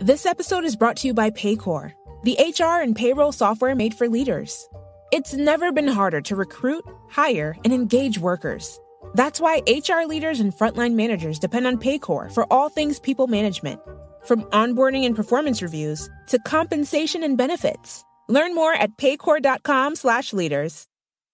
This episode is brought to you by Paycor, the HR and payroll software made for leaders. It's never been harder to recruit, hire, and engage workers. That's why HR leaders and frontline managers depend on Paycor for all things people management, from onboarding and performance reviews to compensation and benefits. Learn more at paycor.com/leaders.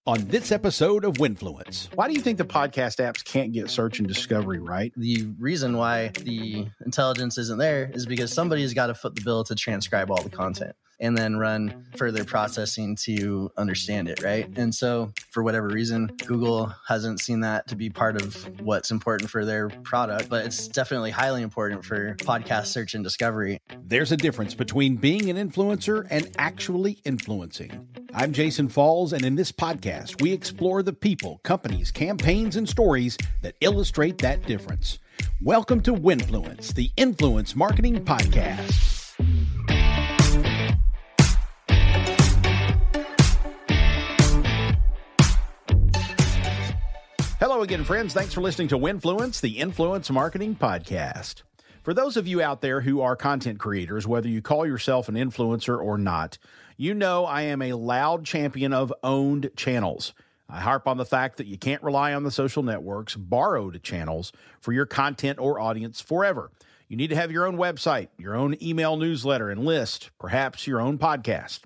On this episode of Winfluence. Why do you think the podcast apps can't get search and discovery right? The reason why the intelligence isn't there is because somebody's got to foot the bill to transcribe all the content and then run further processing to understand it, right? And so for whatever reason, Google hasn't seen that to be part of what's important for their product, but it's definitely highly important for podcast search and discovery. There's a difference between being an influencer and actually influencing. I'm Jason Falls, and in this podcast, we explore the people, companies, campaigns, and stories that illustrate that difference. Welcome to Winfluence, the influence marketing podcast. Hello again, friends. Thanks for listening to Winfluence, the influence marketing podcast. For those of you out there who are content creators, whether you call yourself an influencer or not, you know I am a loud champion of owned channels. I harp on the fact that you can't rely on the social networks' borrowed channels for your content or audience forever. You need to have your own website, your own email newsletter and list, perhaps your own podcast.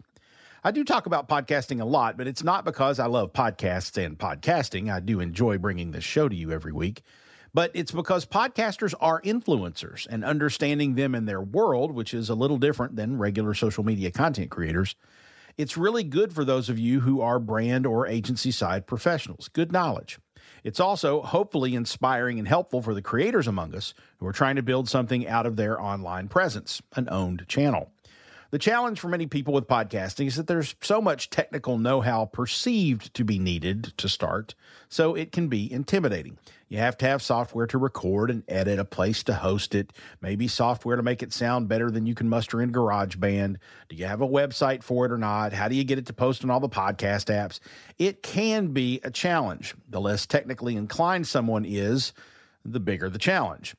I do talk about podcasting a lot, but it's not because I love podcasts and podcasting. I do enjoy bringing this show to you every week. But it's because podcasters are influencers, and understanding them in their world, which is a little different than regular social media content creators, it's really good for those of you who are brand or agency side professionals. Good knowledge. It's also hopefully inspiring and helpful for the creators among us who are trying to build something out of their online presence, an owned channel. The challenge for many people with podcasting is that there's so much technical know-how perceived to be needed to start, so it can be intimidating. You have to have software to record and edit, a place to host it, maybe software to make it sound better than you can muster in GarageBand. Do you have a website for it or not? How do you get it to post on all the podcast apps? It can be a challenge. The less technically inclined someone is, the bigger the challenge.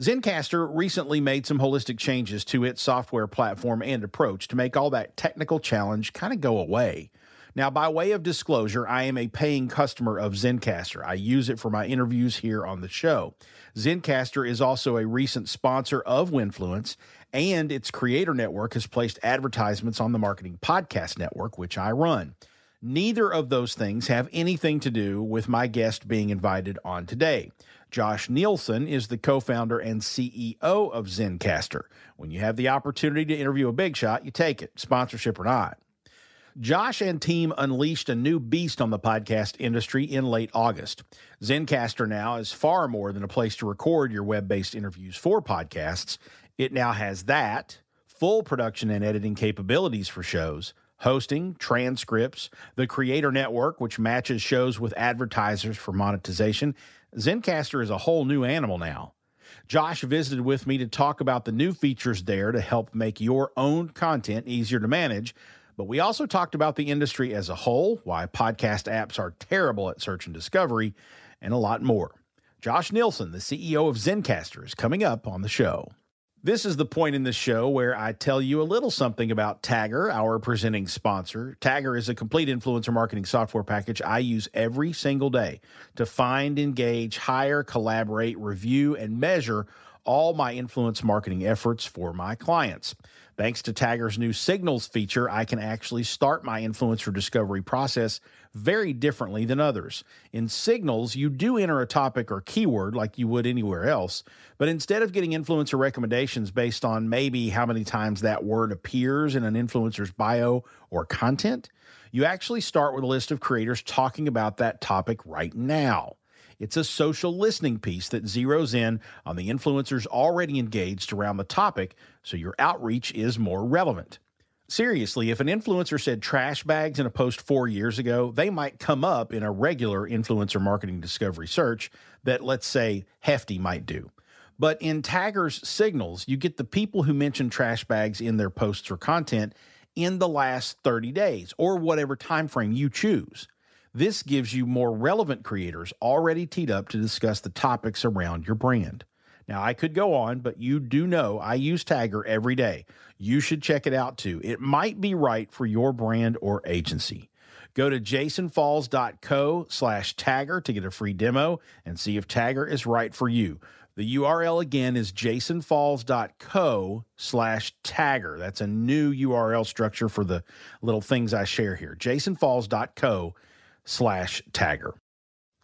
Zencastr recently made some holistic changes to its software platform and approach to make all that technical challenge kind of go away. Now, by way of disclosure, I am a paying customer of Zencastr. I use it for my interviews here on the show. Zencastr is also a recent sponsor of Winfluence, and its creator network has placed advertisements on the Marketing Podcast Network, which I run. Neither of those things have anything to do with my guest being invited on today. Josh Nielsen is the co-founder and CEO of Zencastr. When you have the opportunity to interview a big shot, you take it, sponsorship or not. Josh and team unleashed a new beast on the podcast industry in late August. Zencastr now is far more than a place to record your web-based interviews for podcasts. It now has that, full production and editing capabilities for shows, hosting, transcripts, the creator network, which matches shows with advertisers for monetization. Zencastr is a whole new animal now. Josh visited with me to talk about the new features there to help make your own content easier to manage. But we also talked about the industry as a whole, why podcast apps are terrible at search and discovery, and a lot more. Josh Nielsen, the CEO of Zencastr, is coming up on the show. This is the point in the show where I tell you a little something about Tagger, our presenting sponsor. Tagger is a complete influencer marketing software package I use every single day to find, engage, hire, collaborate, review, and measure all my influence marketing efforts for my clients. Thanks to Tagger's new Signals feature, I can actually start my influencer discovery process very differently than others. In Signals, you do enter a topic or keyword like you would anywhere else, but instead of getting influencer recommendations based on maybe how many times that word appears in an influencer's bio or content, you actually start with a list of creators talking about that topic right now. It's a social listening piece that zeroes in on the influencers already engaged around the topic, so your outreach is more relevant. Seriously, if an influencer said trash bags in a post 4 years ago, they might come up in a regular influencer marketing discovery search that, let's say, Hefty might do. But in Tagger's Signals, you get the people who mention trash bags in their posts or content in the last 30 days, or whatever time frame you choose. This gives you more relevant creators already teed up to discuss the topics around your brand. Now, I could go on, but you do know I use Tagger every day. You should check it out too. It might be right for your brand or agency. Go to jasonfalls.co/Tagger to get a free demo and see if Tagger is right for you. The URL again is jasonfalls.co/Tagger. That's a new URL structure for the little things I share here. jasonfalls.co/Tagger.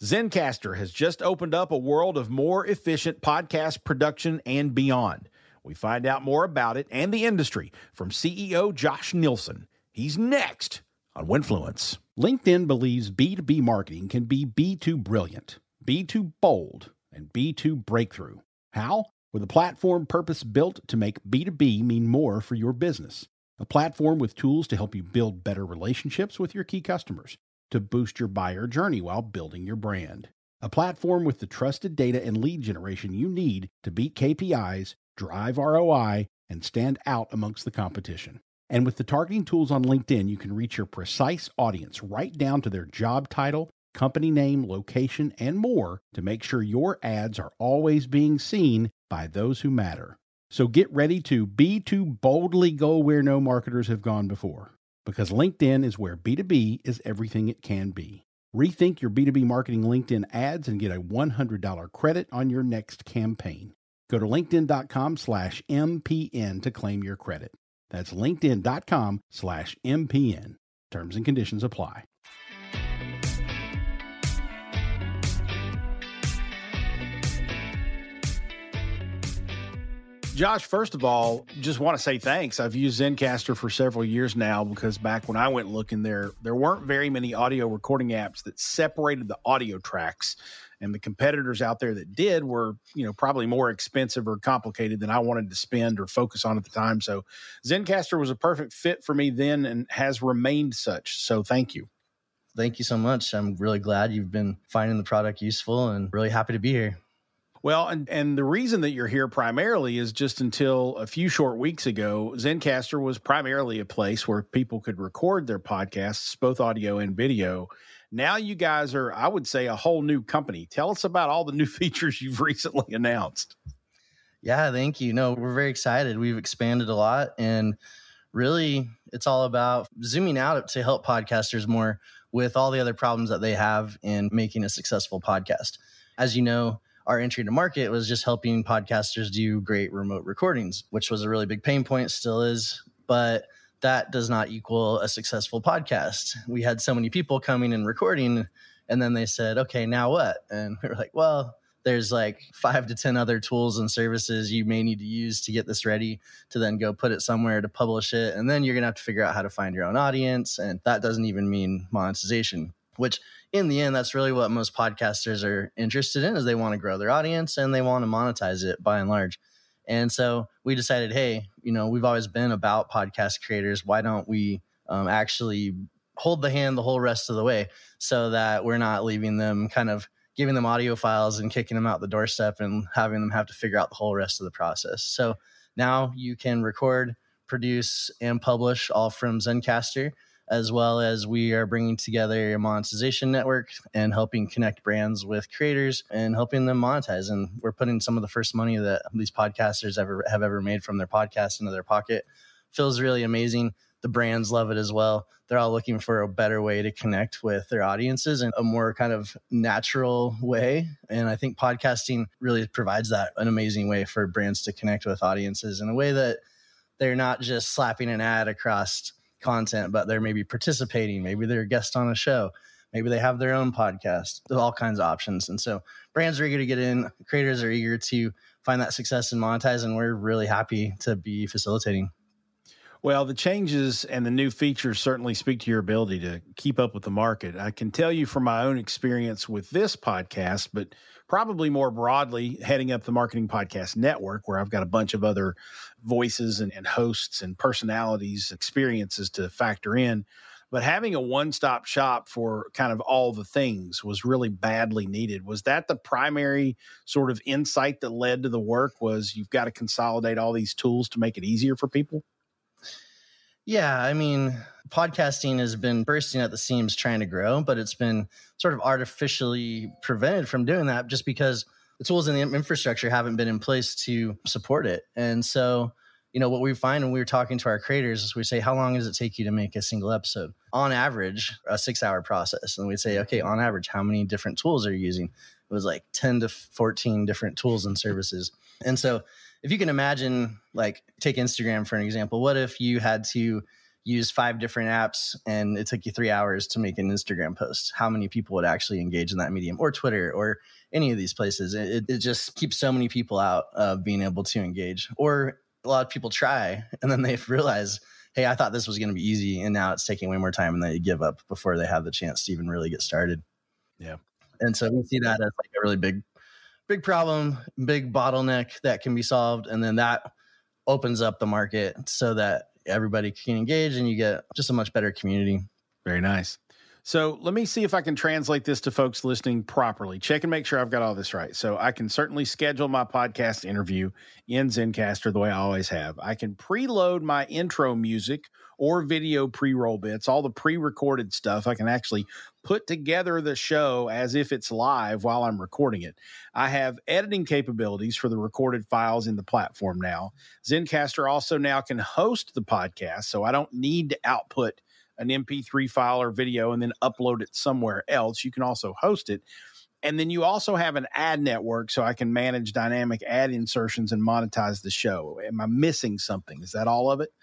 Zencastr has just opened up a world of more efficient podcast production and beyond. We find out more about it and the industry from CEO Josh Nielsen. He's next on Winfluence. LinkedIn believes B2B marketing can be B2 brilliant, B2 bold, and B2 breakthrough. How? With a platform purpose-built to make B2B mean more for your business. A platform with tools to help you build better relationships with your key customers, to boost your buyer journey while building your brand. A platform with the trusted data and lead generation you need to beat KPIs, drive ROI, and stand out amongst the competition. And with the targeting tools on LinkedIn, you can reach your precise audience right down to their job title, company name, location, and more to make sure your ads are always being seen by those who matter. So get ready to B2 boldly go where no marketers have gone before. Because LinkedIn is where B2B is everything it can be. Rethink your B2B marketing LinkedIn ads and get a $100 credit on your next campaign. Go to linkedin.com/MPN to claim your credit. That's linkedin.com/MPN. Terms and conditions apply. Josh, first of all, just want to say thanks. I've used Zencastr for several years now because back when I went looking there weren't very many audio recording apps that separated the audio tracks. And the competitors out there that did were, probably more expensive or complicated than I wanted to spend or focus on at the time. So Zencastr was a perfect fit for me then and has remained such. So thank you. Thank you so much. I'm really glad you've been finding the product useful and really happy to be here. Well, and the reason that you're here primarily is just until a few short weeks ago, Zencastr was primarily a place where people could record their podcasts, both audio and video. Now you guys are, I would say, a whole new company. Tell us about all the new features you've recently announced. Yeah, thank you. No, we're very excited. We've expanded a lot, and really it's all about zooming out to help podcasters more with all the other problems that they have in making a successful podcast. As you know, our entry to market was just helping podcasters do great remote recordings, which was a really big pain point, still is, but that does not equal a successful podcast. We had so many people coming and recording, and then they said, okay, now what? And we were like, well, there's like 5 to 10 other tools and services you may need to use to get this ready to then go put it somewhere to publish it. And then you're going to have to figure out how to find your own audience. And that doesn't even mean monetization, which in the end, that's really what most podcasters are interested in, is they want to grow their audience and they want to monetize it by and large. And so we decided, hey, we've always been about podcast creators. Why don't we actually hold the hand the whole rest of the way so that we're not leaving them kind of giving them audio files and kicking them out the doorstep and having them have to figure out the whole rest of the process. So now you can record, produce, and publish all from Zencastr, as well as we are bringing together a monetization network and helping connect brands with creators and helping them monetize. And we're putting some of the first money that these podcasters have ever made from their podcast into their pocket. Feels really amazing. The brands love it as well. They're all looking for a better way to connect with their audiences in a more kind of natural way. And I think podcasting really provides that, an amazing way for brands to connect with audiences in a way that they're not just slapping an ad across content, but they're maybe participating. Maybe they're a guest on a show. Maybe they have their own podcast. There's all kinds of options. And so brands are eager to get in. Creators are eager to find that success and monetize. And we're really happy to be facilitating. Well, the changes and the new features certainly speak to your ability to keep up with the market. I can tell you from my own experience with this podcast, but probably more broadly heading up the Marketing Podcast Network, where I've got a bunch of other voices and hosts and personalities, experiences to factor in. But having a one-stop shop for kind of all the things was really badly needed. Was that the primary sort of insight that led to the work, was you've got to consolidate all these tools to make it easier for people? Yeah, I mean, podcasting has been bursting at the seams trying to grow, but it's been sort of artificially prevented from doing that just because the tools and the infrastructure haven't been in place to support it. And so, what we find when we were talking to our creators is we say, how long does it take you to make a single episode? On average, a 6-hour process. And we'd say, okay, on average, how many different tools are you using? It was like 10 to 14 different tools and services. And so if you can imagine, like, take Instagram for an example, what if you had to use 5 different apps and it took you 3 hours to make an Instagram post? How many people would actually engage in that medium, or Twitter, or any of these places? It just keeps so many people out of being able to engage. Or a lot of people try and then they realize, hey, I thought this was going to be easy, and now it's taking way more time, and they give up before they have the chance to even really get started. Yeah. And so we see that as like a really big problem, big bottleneck that can be solved. And then that opens up the market so that everybody can engage and you get just a much better community. Very nice. So let me see if I can translate this to folks listening properly. Check and make sure I've got all this right. So I can certainly schedule my podcast interview in Zencastr the way I always have. I can preload my intro music or video pre-roll bits, all the pre-recorded stuff. I can actually put together the show as if it's live while I'm recording it. I have editing capabilities for the recorded files in the platform now. Zencastr also now can host the podcast, so I don't need to output an MP3 file or video and then upload it somewhere else. You can also host it. And then you also have an ad network, so I can manage dynamic ad insertions and monetize the show. Am I missing something? Is that all of it?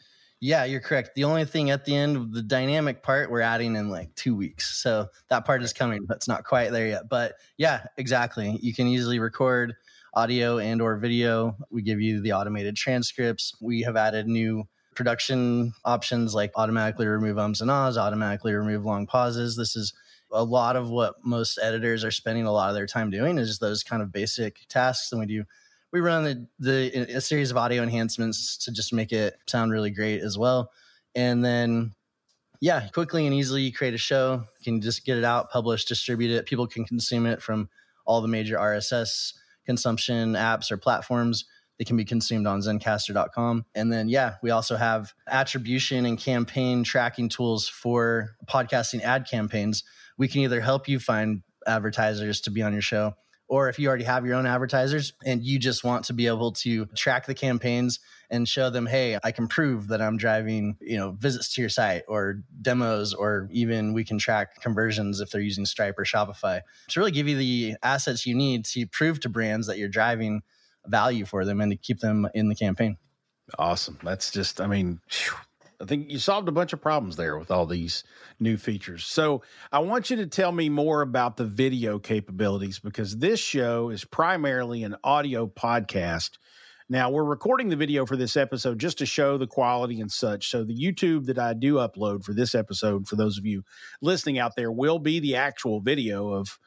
Yeah, you're correct. The only thing at the end of the dynamic part, we're adding in like 2 weeks. So that part is coming, but it's not quite there yet. But yeah, exactly. You can easily record audio and or video. We give you the automated transcripts. We have added new production options like automatically remove ums and ahs, automatically remove long pauses. This is a lot of what most editors are spending a lot of their time doing, is those kind of basic tasks. And we run a series of audio enhancements to just make it sound really great as well. And then, yeah, quickly and easily create a show. You can just get it out, publish, distribute it. People can consume it from all the major RSS consumption apps or platforms. They can be consumed on Zencastr.com. And then, yeah, we also have attribution and campaign tracking tools for podcasting ad campaigns. We can either help you find advertisers to be on your show, or if you already have your own advertisers and you just want to be able to track the campaigns and show them, hey, I can prove that I'm driving, visits to your site or demos, or even we can track conversions if they're using Stripe or Shopify, to really give you the assets you need to prove to brands that you're driving value for them and to keep them in the campaign. Awesome. That's just, I think you solved a bunch of problems there with all these new features. So I want you to tell me more about the video capabilities, because this show is primarily an audio podcast. Now, we're recording the video for this episode just to show the quality and such. So the YouTube that I do upload for this episode, for those of you listening out there, will be the actual video of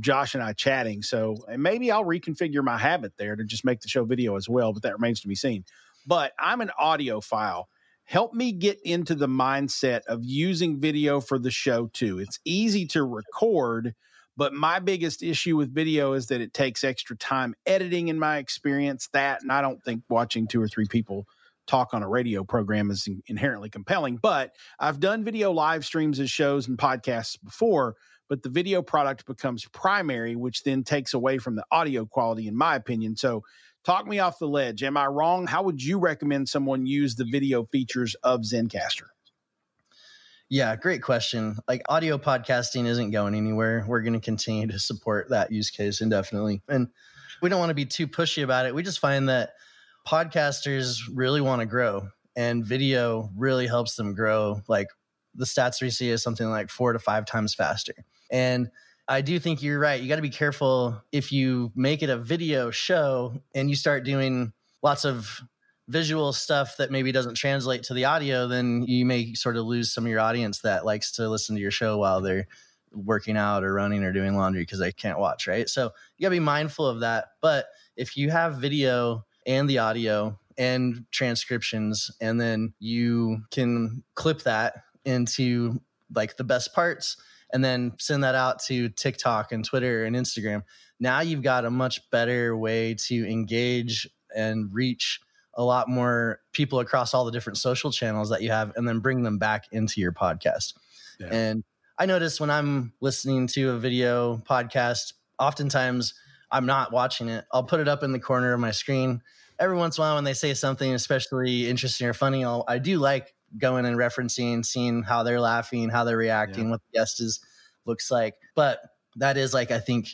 Josh and I chatting. So, and maybe I'll reconfigure my habit there to just make the show video as well, but that remains to be seen. But I'm an audiophile. Help me get into the mindset of using video for the show too. It's easy to record, but my biggest issue with video is that it takes extra time editing, in my experience. And I don't think watching 2 or 3 people talk on a radio program is inherently compelling. But I've done video live streams as shows and podcasts before, but the video product becomes primary, which then takes away from the audio quality, in my opinion. So talk me off the ledge. Am I wrong? How would you recommend someone use the video features of Zencastr? Yeah, great question. Like, audio podcasting isn't going anywhere. We're going to continue to support that use case indefinitely. And we don't want to be too pushy about it. We just find that podcasters really want to grow, and video really helps them grow. Like, the stats we see is something like 4 to 5 times faster. And I do think you're right. You got to be careful if you make it a video show and you start doing lots of visual stuff that maybe doesn't translate to the audio, then you may sort of lose some of your audience that likes to listen to your show while they're working out or running or doing laundry because they can't watch, right? So you got to be mindful of that. But if you have video and the audio and transcriptions, and then you can clip that into like the best parts and then send that out to TikTok and Twitter and Instagram, now you've got a much better way to engage and reach a lot more people across all the different social channels that you have, and then bring them back into your podcast. Yeah. And I notice when I'm listening to a video podcast, oftentimes I'm not watching it. I'll put it up in the corner of my screen. Every once in a while when they say something especially interesting or funny, I do like going and referencing, seeing how they're laughing, how they're reacting, what the guest looks like. But that is like, I think,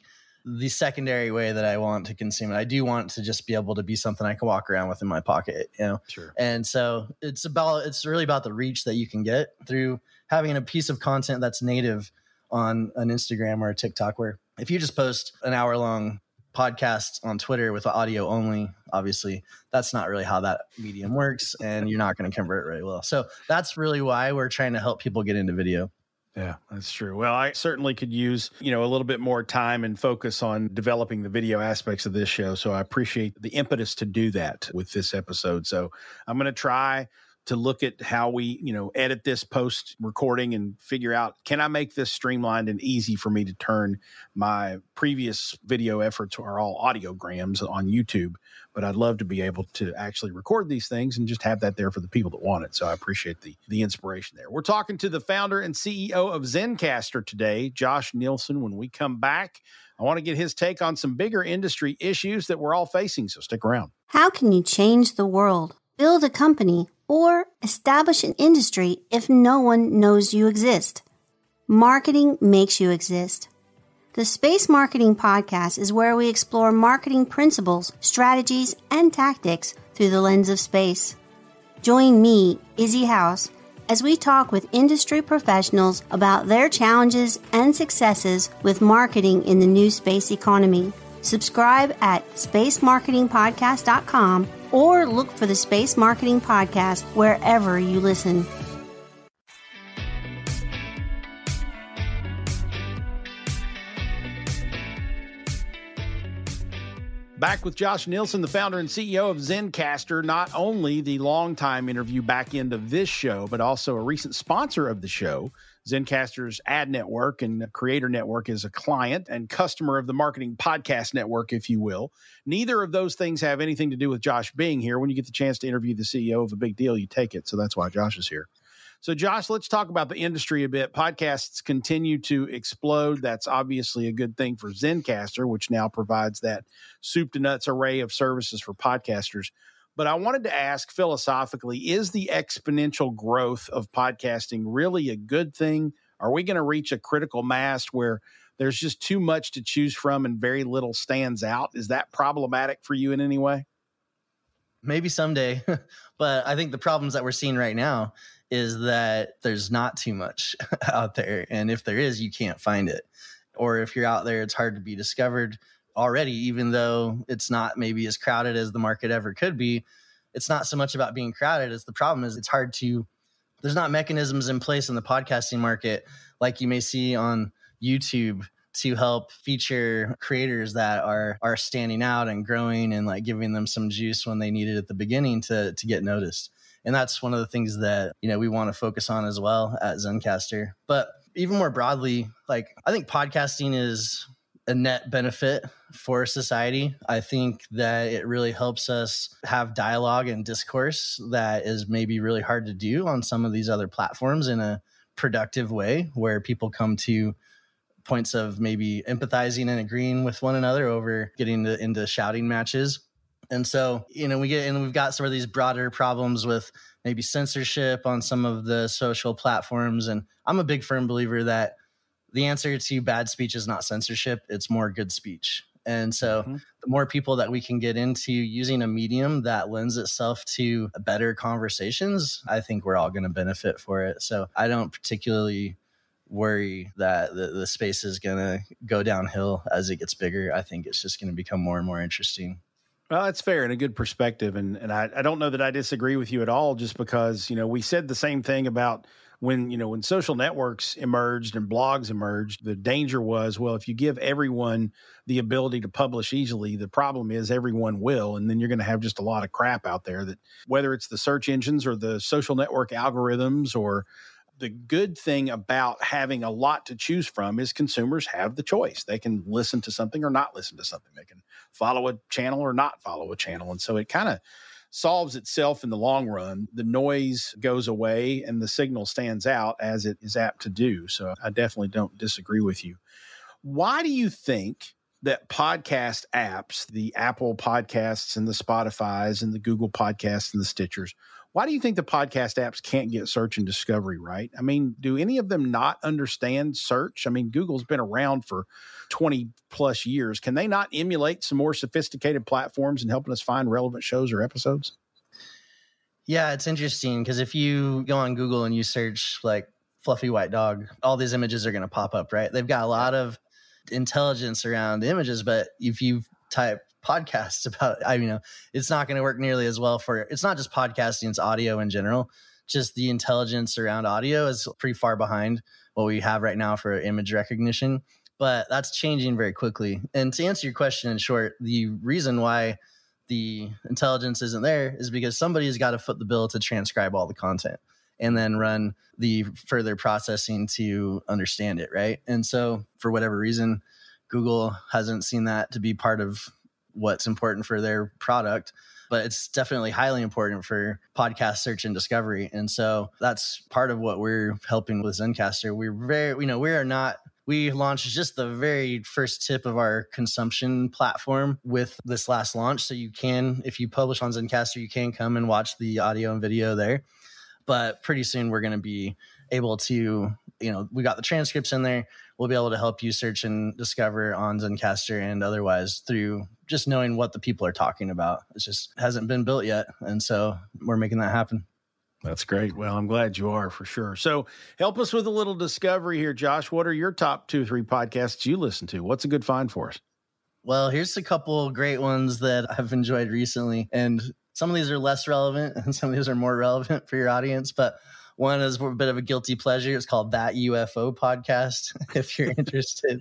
the secondary way that I want to consume it. I do want to just be able to be something I can walk around with in my pocket, you know? Sure. And so it's really about the reach that you can get through having a piece of content that's native on an Instagram or a TikTok, where if you just post an hour-long podcast on Twitter with audio only, obviously that's not really how that medium works, and you're not going to convert very well. So that's really why we're trying to help people get into video. Yeah, that's true. Well, I certainly could use, a little bit more time and focus on developing the video aspects of this show. So I appreciate the impetus to do that with this episode. So I'm going to try to look at how we, edit this post recording and figure out, can I make this streamlined and easy for me to turn my previous video efforts are all audiograms on YouTube, but I'd love to be able to actually record these things and just have that there for the people that want it. So I appreciate the inspiration there. We're talking to the founder and CEO of Zencastr today, Josh Nielsen. When we come back, I want to get his take on some bigger industry issues that we're all facing. So stick around. How can you change the world, build a company, or establish an industry if no one knows you exist? Marketing makes you exist. The Space Marketing Podcast is where we explore marketing principles, strategies, and tactics through the lens of space. Join me, Izzy House, as we talk with industry professionals about their challenges and successes with marketing in the new space economy. Subscribe at spacemarketingpodcast.com or look for the Space Marketing Podcast wherever you listen. Back with Josh Nielsen, the founder and CEO of Zencastr, not only the longtime interview back end of this show, but also a recent sponsor of the show. Zencastr's ad network and creator network is a client and customer of the marketing podcast network, if you will. Neither of those things have anything to do with Josh being here. When you get the chance to interview the CEO of a big deal, you take it. So that's why Josh is here. So Josh, let's talk about the industry a bit. Podcasts continue to explode. That's obviously a good thing for Zencastr, which now provides that soup to nuts array of services for podcasters. But I wanted to ask philosophically, is the exponential growth of podcasting really a good thing? Are we going to reach a critical mass where there's just too much to choose from and very little stands out? Is that problematic for you in any way? Maybe someday, but I think the problems that we're seeing right now is that there's not too much out there. And if there is, you can't find it. Or if you're out there, it's hard to be discovered already, even though it's not maybe as crowded as the market ever could be. It's not so much about being crowded as the problem is there's not mechanisms in place in the podcasting market like you may see on YouTube to help feature creators that are standing out and growing and like giving them some juice when they need it at the beginning to get noticed. And that's one of the things that, we want to focus on as well at Zencastr. But even more broadly, like I think podcasting is a net benefit for society. I think that it really helps us have dialogue and discourse that is maybe really hard to do on some of these other platforms in a productive way where people come to points of maybe empathizing and agreeing with one another over getting into shouting matches. And so, we've got some of these broader problems with maybe censorship on some of the social platforms. And I'm a big firm believer that the answer to bad speech is not censorship. It's more good speech. And so the more people that we can get into using a medium that lends itself to better conversations, I think we're all going to benefit for it. So I don't particularly worry that the space is going to go downhill as it gets bigger. I think it's just going to become more and more interesting. Well, that's fair and a good perspective. And I don't know that I disagree with you at all, just because, we said the same thing about when social networks emerged and blogs emerged. The danger was, well, if you give everyone the ability to publish easily, the problem is everyone will. And then you're going to have just a lot of crap out there that, whether it's the search engines or the social network algorithms, or the good thing about having a lot to choose from is consumers have the choice. They can listen to something or not listen to something. They can follow a channel or not follow a channel. And so it kind of solves itself in the long run. The noise goes away and the signal stands out as it is apt to do. So I definitely don't disagree with you. Why do you think that podcast apps, the Apple Podcasts and the Spotifys and the Google Podcasts and the Stitchers, why do you think the podcast apps can't get search and discovery right? I mean, do any of them not understand search? I mean, Google's been around for 20 plus years. Can they not emulate some more sophisticated platforms in helping us find relevant shows or episodes? Yeah, it's interesting because if you go on Google and you search like fluffy white dog, all these images are going to pop up, right? They've got a lot of intelligence around the images, but if you type podcasts about it's not going to work nearly as well for it's not just podcasting, it's audio in general. Just the intelligence around audio is pretty far behind what we have right now for image recognition, but that's changing very quickly. And to answer your question in short, the reason why the intelligence isn't there is because somebody's got to foot the bill to transcribe all the content and then run the further processing to understand it, right? And so for whatever reason, Google hasn't seen that to be part of what's important for their product, but it's definitely highly important for podcast search and discovery. And so that's part of what we're helping with Zencastr. We launched just the very first tip of our consumption platform with this last launch. So you can, if you publish on Zencastr, you can come and watch the audio and video there. But pretty soon we're going to be able to, we got the transcripts in there. We'll be able to help you search and discover on Zencastr and otherwise through just knowing what the people are talking about. It just hasn't been built yet. And so we're making that happen. That's great. Well, I'm glad you are for sure. So help us with a little discovery here, Josh. What are your top 2 or 3 podcasts you listen to? What's a good find for us? Well, here's a couple great ones that I've enjoyed recently. And some of these are less relevant and some of these are more relevant for your audience. But one is a bit of a guilty pleasure. It's called That UFO Podcast. If you're interested,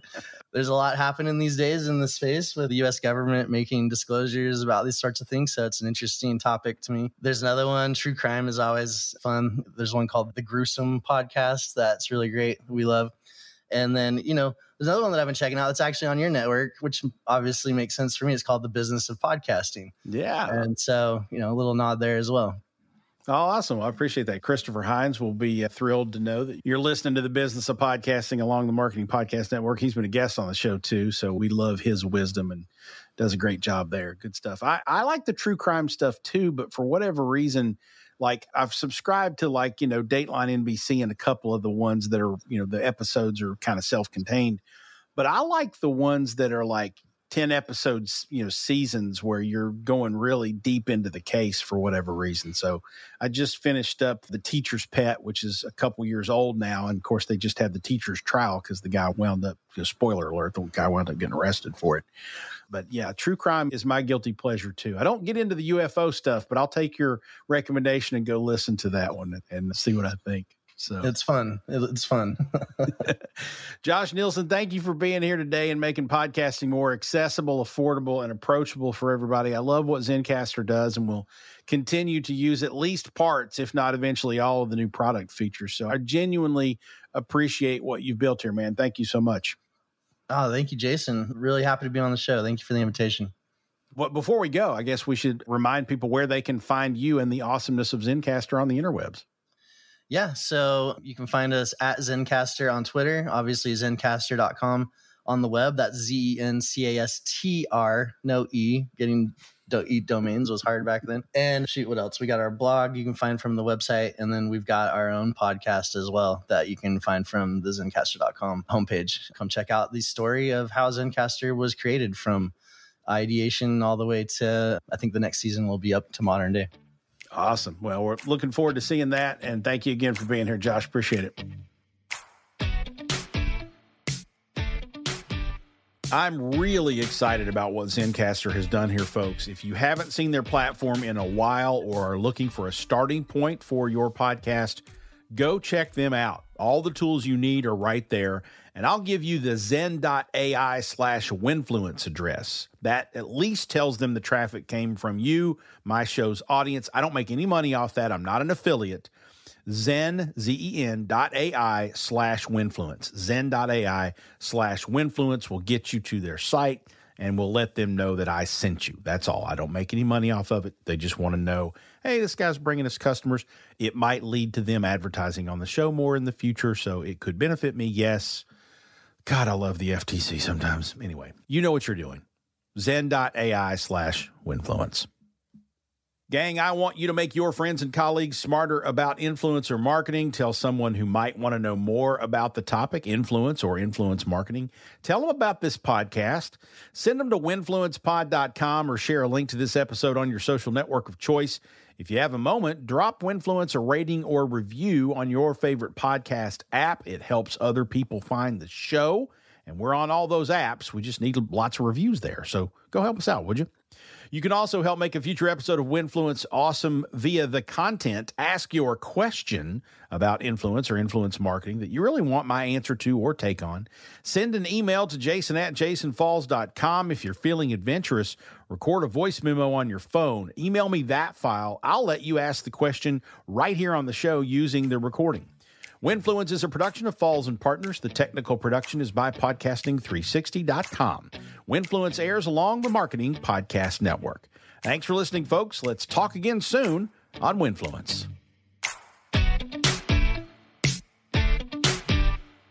there's a lot happening these days in the space with the U.S. government making disclosures about these sorts of things. So it's an interesting topic to me. There's another one. True crime is always fun. There's one called The Gruesome Podcast. That's really great. We love. And then, there's another one that I've been checking out that's actually on your network, which obviously makes sense for me. It's called The Business of Podcasting. Yeah. And so, a little nod there as well. Oh, awesome. Well, I appreciate that. Christopher Hines will be thrilled to know that you're listening to The Business of Podcasting along the Marketing Podcast Network. He's been a guest on the show too, so we love his wisdom and does a great job there. Good stuff. I like the true crime stuff too, but for whatever reason, like I've subscribed to Dateline NBC and a couple of the ones that are, the episodes are kind of self-contained, but I like the ones that are like 10 episodes, seasons where you're going really deep into the case for whatever reason. So I just finished up The Teacher's Pet, which is a couple years old now. And of course they just had the teacher's trial because the guy wound up, spoiler alert, the guy wound up getting arrested for it. But yeah, true crime is my guilty pleasure too. I don't get into the UFO stuff, but I'll take your recommendation and go listen to that one and see what I think. So it's fun. It's fun. Josh Nielsen, thank you for being here today and making podcasting more accessible, affordable, and approachable for everybody. I love what Zencastr does, and we'll continue to use at least parts, if not eventually all of the new product features. So I genuinely appreciate what you've built here, man. Thank you so much. Oh, thank you, Jason. Really happy to be on the show. Thank you for the invitation. Well, before we go, I guess we should remind people where they can find you and the awesomeness of Zencastr on the interwebs. Yeah, so you can find us at Zencastr on Twitter, obviously Zencastr.com on the web. That's Zencastr, no E. Getting domains was hard back then. And shoot, what else? We got our blog you can find from the website, and then we've got our own podcast as well that you can find from the Zencastr.com homepage. Come check out the story of how Zencastr was created from ideation all the way to, I think the next season will be up to modern day. Awesome. Well, we're looking forward to seeing that. And thank you again for being here, Josh. Appreciate it. I'm really excited about what Zencastr has done here, folks. If you haven't seen their platform in a while or are looking for a starting point for your podcast, go check them out. All the tools you need are right there. And I'll give you the zen.ai/Winfluence address. That at least tells them the traffic came from you, my show's audience. I don't make any money off that. I'm not an affiliate. Zen.ai/Winfluence. Zen.ai/Winfluence will get you to their site, and we'll let them know that I sent you. That's all. I don't make any money off of it. They just want to know, hey, this guy's bringing us customers. It might lead to them advertising on the show more in the future, so it could benefit me, yes. God, I love the FTC sometimes. Anyway, you know what you're doing. Zen.ai/Winfluence. Gang, I want you to make your friends and colleagues smarter about influencer marketing. Tell someone who might want to know more about the topic, influence or influence marketing. Tell them about this podcast. Send them to winfluencepod.com or share a link to this episode on your social network of choice. If you have a moment, drop Winfluence a rating or review on your favorite podcast app. It helps other people find the show, and we're on all those apps. We just need lots of reviews there. So go help us out, would you? You can also help make a future episode of Winfluence awesome via the content. Ask your question about influence or influence marketing that you really want my answer to or take on. Send an email to jason@jasonfalls.com. If you're feeling adventurous, record a voice memo on your phone. Email me that file. I'll let you ask the question right here on the show using the recording. Winfluence is a production of Falls & Partners. The technical production is by podcasting360.com. Winfluence airs along the Marketing Podcast Network. Thanks for listening, folks. Let's talk again soon on Winfluence.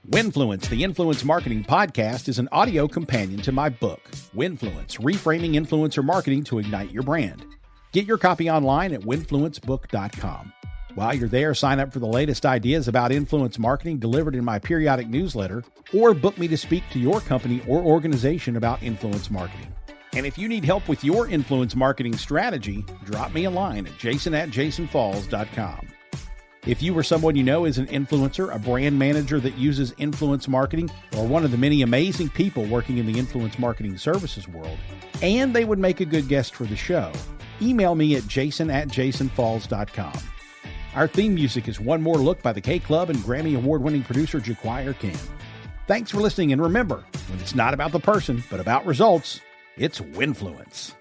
Winfluence, the Influence Marketing Podcast, is an audio companion to my book, Winfluence, Reframing Influencer Marketing to Ignite Your Brand. Get your copy online at winfluencebook.com. While you're there, sign up for the latest ideas about influence marketing delivered in my periodic newsletter, or book me to speak to your company or organization about influence marketing. And if you need help with your influence marketing strategy, drop me a line at jason@jasonfalls.com. If you or someone you know is an influencer, a brand manager that uses influence marketing, or one of the many amazing people working in the influence marketing services world, and they would make a good guest for the show, email me at jason@jasonfalls.com. Our theme music is One More Look by the K-Club and Grammy Award-winning producer Jaquire King. Thanks for listening, and remember, when it's not about the person, but about results, it's Winfluence.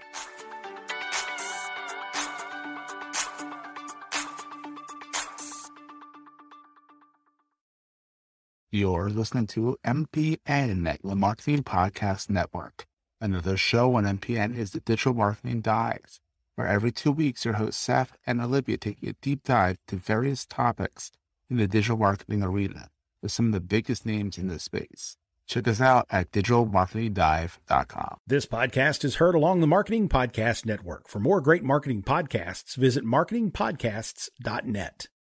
You're listening to MPN, the Marketing Podcast Network. Another show on MPN is the Digital Marketing Dive, where every 2 weeks your hosts Seth and Olivia take a deep dive to various topics in the digital marketing arena with some of the biggest names in this space. Check us out at digitalmarketingdive.com. This podcast is heard along the Marketing Podcast Network. For more great marketing podcasts, visit marketingpodcasts.net.